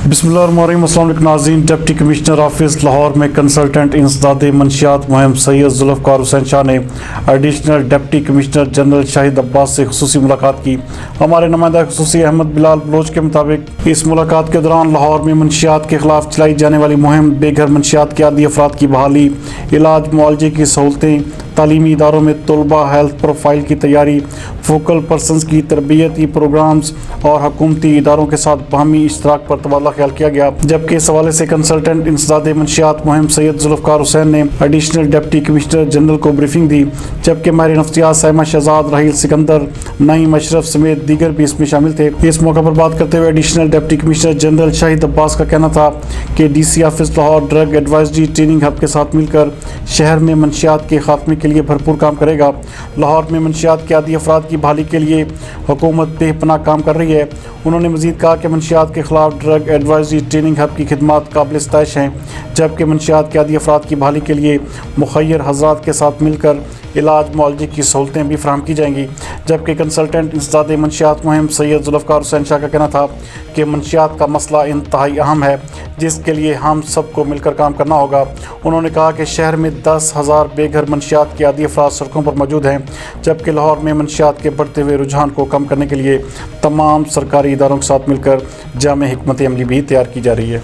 بسم اللہ الرحمن الرحیم۔ السلام علیکم ناظرین۔ ڈپٹی کمشنر آفس لاہور میں کنسلٹنٹ انسداد منشیات مہم سیدذوالفقار شاہ نے ایڈیشنل ڈپٹی کمشنر جنرل شاہدعباس سے خصوصی ملاقات کی۔ ہمارے نمائندہ خصوصی احمد بلال بلوچ کے مطابق اس ملاقات کے دوران لاہور میں منشیات کے خلاف چلائی جانے والی مہم، بے گھر منشیات کے عادی افراد کی بحالی، علاج معالجے کی سہولتیں، تعلیمی اداروں میں طلبہ ہیلتھ پروفائل کی تیاری، فوکل پرسنز کی تربیتی پروگرامز اور حکومتی اداروں کے ساتھ باہمی اشتراک پر تبادلہ خیال کیا گیا۔ جبکہ اس حوالے سے کنسلٹنٹ انسداد منشیات مہم سیدذوالفقار نے ایڈیشنل ڈپٹی کمشنر جنرل کو بریفنگ دی، جبکہ ماہر نفسیات سائمہ شہزاد، راحیل سکندر، نعیم اشرف سمیت دیگر بھی اس میں شامل تھے۔ اس موقع پر بات کرتے ہوئے additional deputy commissioner general Shahid Abbas کا کہنا تھا کہ D C office Lahore drug advisory training hub کے ساتھ مل کر شہر میں منشیات کے خاتمے کے لیے بھرپور کام کرے گا۔ لاہور میں منشیات کے عادی افراد کی بحالی کے لیے حکومت بے پناہ کام کر رہی ہے۔ انہوں نے مزید کہا کہ منشیات کے خلاف ڈرگ ایڈوائزری ٹریننگ ہب کی خدمات قابل ستائش ہیں، جبکہ منشیات کے عادی افراد کی بحالی کے لیے مخیر حضرات کے ساتھ مل کر علاج معالجے کی سہولتیں بھی فراہم کی جائیں گی۔ جبکہ کنسلٹنٹ انسداد منشیات مہم سیدذوالفقار شاہ کا کہنا تھا کہ منشیات کا مسئلہ انتہائی اہم ہے، جس کے لیے ہم سب کو مل کر کام کرنا ہوگا۔ انہوں نے کہا کہ شہر میں 10,000 بے گھر منشیات کے عادی افراد سڑکوں پر موجود ہیں، جبکہ لاہور میں منشیات کے بڑھتے ہوئے رجحان کو کم کرنے کے لیے تمام سرکاری اداروں کے ساتھ مل کر جامع حکمت عملی بھی تیار کی جا رہی ہے۔